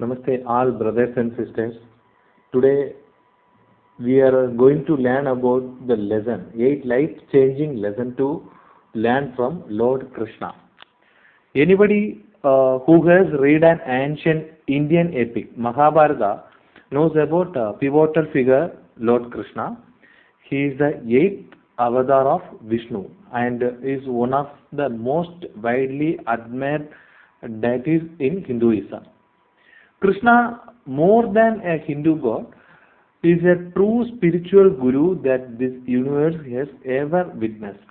Namaste all brothers and sisters. Today we are going to learn about the lesson, 8 life-changing lesson to learn from Lord Krishna. Anybody who has read an ancient Indian epic, Mahabharata, knows about pivotal figure Lord Krishna. He is the eighth avatar of Vishnu and is one of the most widely admired deities in Hinduism. Krishna, more than a Hindu god, is a true spiritual guru that this universe has ever witnessed.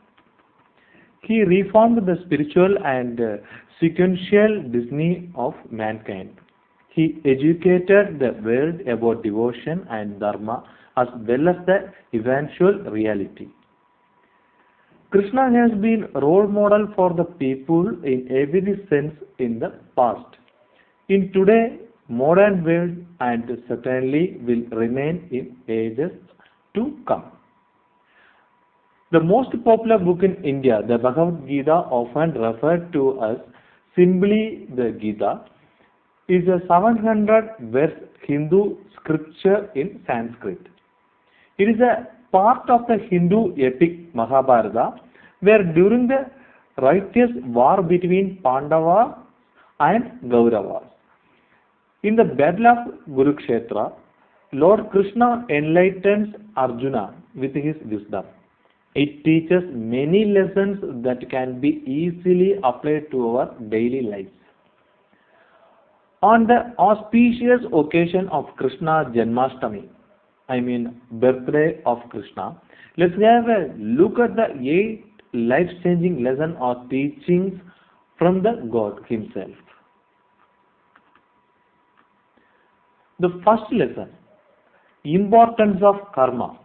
He reformed the spiritual and sequential destiny of mankind. He educated the world about devotion and dharma as well as the eventual reality. Krishna has been role model for the people in every sense in the past, in today modern world, and certainly will remain in ages to come. The most popular book in India, the Bhagavad Gita, often referred to as simply the Gita, is a 700-verse Hindu scripture in Sanskrit. It is a part of the Hindu epic Mahabharata, where during the righteous war between Pandavas and Kauravas, in the battle of Kurukshetra, Lord Krishna enlightens Arjuna with his wisdom. It teaches many lessons that can be easily applied to our daily lives. On the auspicious occasion of Krishna Janmashtami, birthday of Krishna, let's have a look at the 8 life-changing lessons or teachings from the God himself. The first lesson, importance of karma.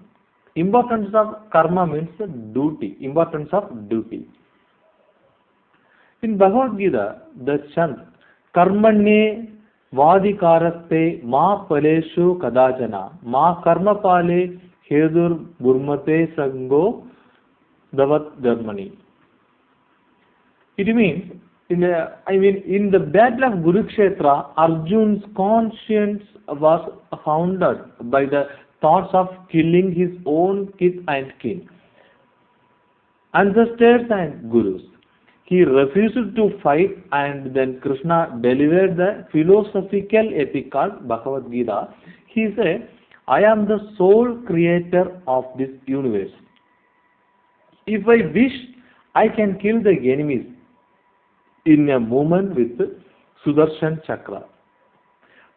Importance of karma means duty, importance of duty. In Bhagavad Gita, the chant, karmanye vadikaraste ma paleshu kadachana ma karma pale hedur burmate sango davat dharmani. It means, in the battle of Kurukshetra, Arjun's conscience was hounded by the thoughts of killing his own kith and kin, ancestors and gurus. He refused to fight, and then Krishna delivered the philosophical epic called Bhagavad Gita. He said, I am the sole creator of this universe. If I wish, I can kill the enemies in a moment with Sudarshan Chakra.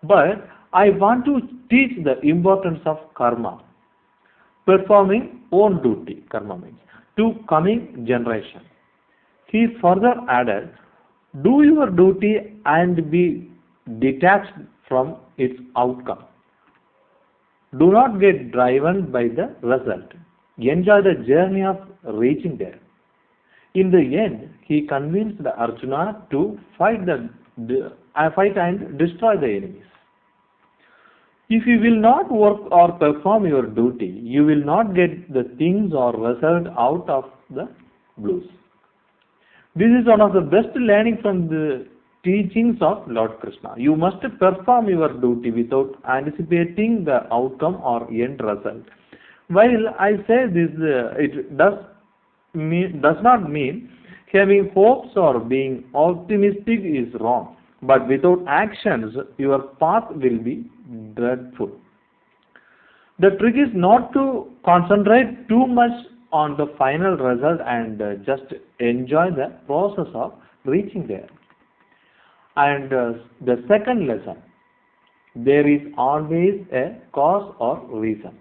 But I want to teach the importance of karma, performing own duty, karma means, to coming generation. He further added, do your duty and be detached from its outcome. Do not get driven by the result. Enjoy the journey of reaching there. In the end, he convinced Arjuna to fight and destroy the enemies. If you will not work or perform your duty, you will not get the things or result out of the blues. This is one of the best learning from the teachings of Lord Krishna. You must perform your duty without anticipating the outcome or end result. While I say this, it does not mean having hopes or being optimistic is wrong. But without actions, your path will be dreadful. The trick is not to concentrate too much on the final result and just enjoy the process of reaching there. And the second lesson, there is always a cause or reason.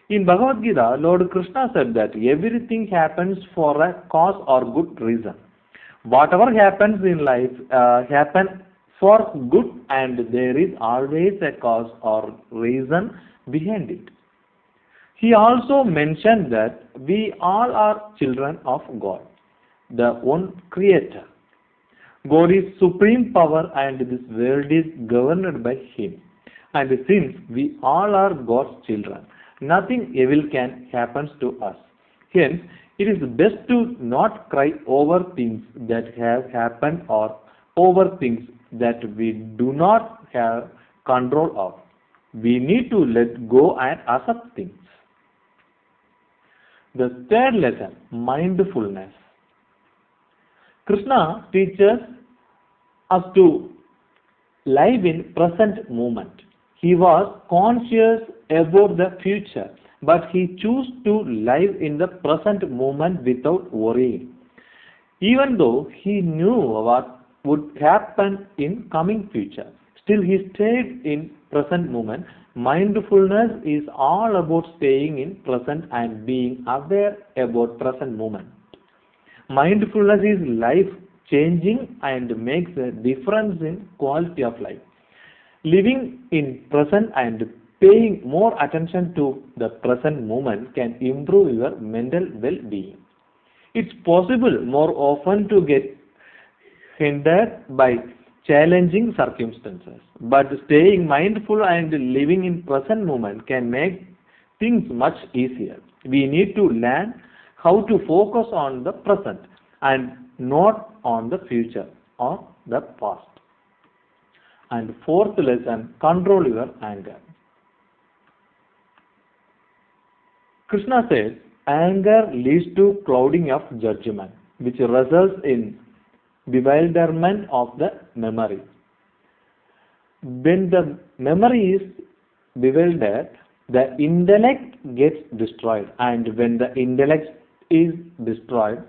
In Bhagavad Gita, Lord Krishna said that everything happens for a cause or good reason. Whatever happens in life happens for good, and there is always a cause or reason behind it. He also mentioned that we all are children of God, the one creator. God is supreme power and this world is governed by him. And since we all are God's children, nothing evil can happen to us. Hence, it is best to not cry over things that have happened or over things that we do not have control of. We need to let go and accept things. The third lesson, mindfulness. Krishna teaches us to live in present moment. He was conscious about the future, but he chose to live in the present moment without worrying. Even though he knew what would happen in coming future, still he stayed in present moment. Mindfulness is all about staying in present and being aware about present moment. Mindfulness is life changing and makes a difference in quality of life. Living in present and paying more attention to the present moment can improve your mental well-being. It's possible more often to get hindered by challenging circumstances, but staying mindful and living in present moment can make things much easier. We need to learn how to focus on the present and not on the future or the past. And fourth lesson, control your anger. Krishna says, anger leads to clouding of judgment, which results in bewilderment of the memory. When the memory is bewildered, the intellect gets destroyed, and when the intellect is destroyed,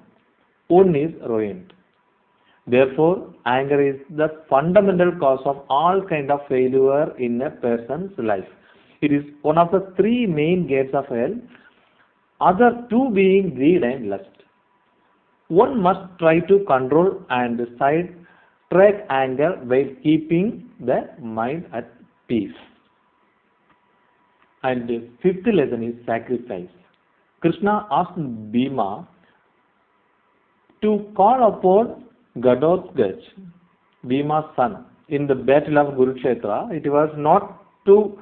one is ruined. Therefore, anger is the fundamental cause of all kind of failure in a person's life. It is one of the three main gates of hell, other two being greed and lust. One must try to control and sidetrack anger while keeping the mind at peace. And the fifth lesson is sacrifice. Krishna asked Bhima to call upon Ghatotkacha, Bhima's son, in the battle of Kurukshetra. It was not to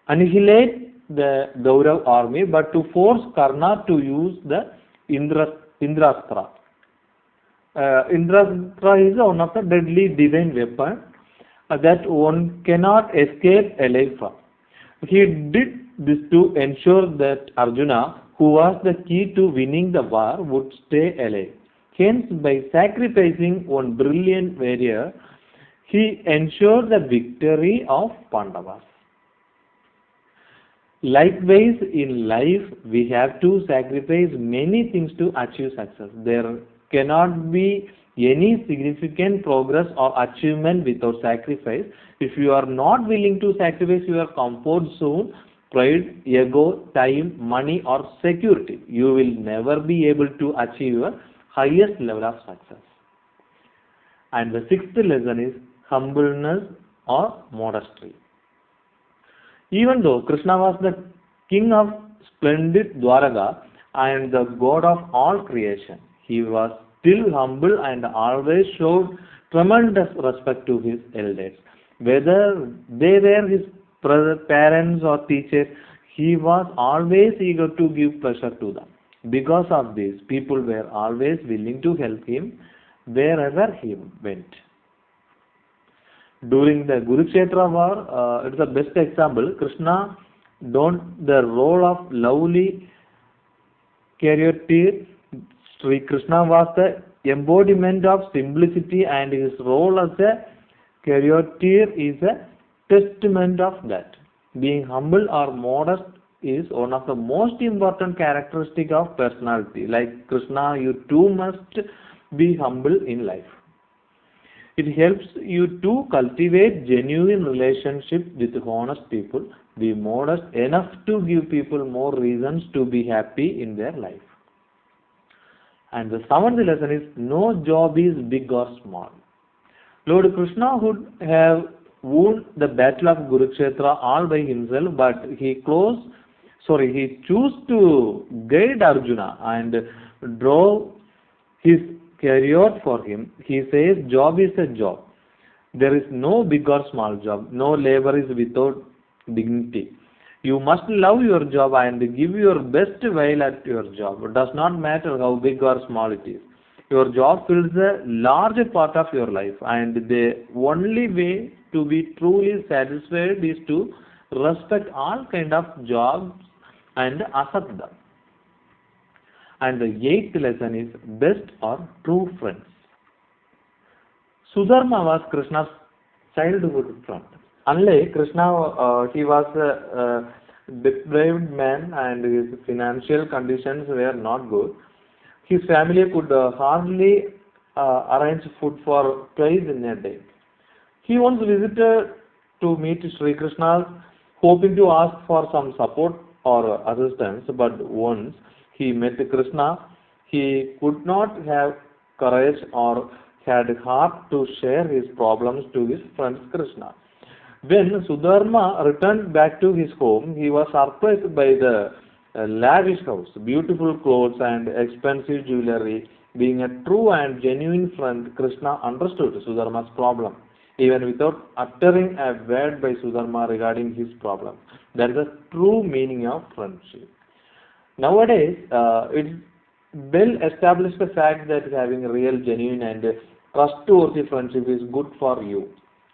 annihilate the Kaurav army, but to force Karna to use the Indrastra. Indrastra is one of the deadly divine weapons that one cannot escape alive from. He did this to ensure that Arjuna, who was the key to winning the war, would stay alive. Hence, by sacrificing one brilliant warrior, he ensured the victory of Pandavas. Likewise, in life, we have to sacrifice many things to achieve success. There cannot be any significant progress or achievement without sacrifice. If you are not willing to sacrifice your comfort zone, pride, ego, time, money or security, you will never be able to achieve your highest level of success. And the sixth lesson is humbleness or modesty. Even though Krishna was the king of splendid Dwaraka and the god of all creation, he was still humble and always showed tremendous respect to his elders. Whether they were his parents or teachers, he was always eager to give pleasure to them. Because of this, people were always willing to help him wherever he went. During the Kurukshetra war, it's the best example. Krishna donned the role of lovely charioteer. Sri Krishna was the embodiment of simplicity, and his role as a charioteer is a testament of that. Being humble or modest is one of the most important characteristics of personality. Like Krishna, you too must be humble in life. It helps you to cultivate genuine relationship with honest people. Be modest enough to give people more reasons to be happy in their life. And the seventh lesson is no job is big or small. Lord Krishna would have won the battle of Kurukshetra all by himself, but he chose to guide Arjuna and drove his chariot for him. He says job is a job. There is no big or small job. No labor is without dignity. You must love your job and give your best while at your job. It does not matter how big or small it is. Your job fills a large part of your life, and the only way to be truly satisfied is to respect all kind of jobs and accept them. And the eighth lesson is best or true friends. Sudharma was Krishna's childhood friend. Unlike Krishna, he was a deprived man and his financial conditions were not good. His family could hardly arrange food for twice in a day. He once visited to meet Sri Krishna, hoping to ask for some support or assistance, but once he met Krishna, he could not have courage or had heart to share his problems to his friend Krishna. When Sudharma returned back to his home, he was surprised by the lavish house, beautiful clothes, and expensive jewelry. Being a true and genuine friend, Krishna understood Sudharma's problem, even without uttering a word by Sudharma regarding his problem. That is the true meaning of friendship. Nowadays, it's well established the fact that having a real, genuine, and trustworthy friendship is good for you.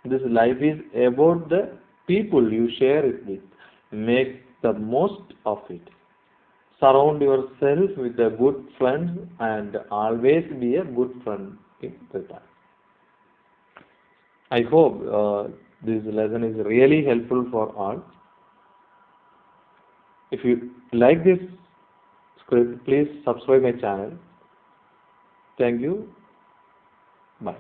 This life is about the people you share it with. Make the most of it. Surround yourself with a good friend and always be a good friend in return. I hope this lesson is really helpful for all. If you like this script, please subscribe my channel. Thank you. Bye.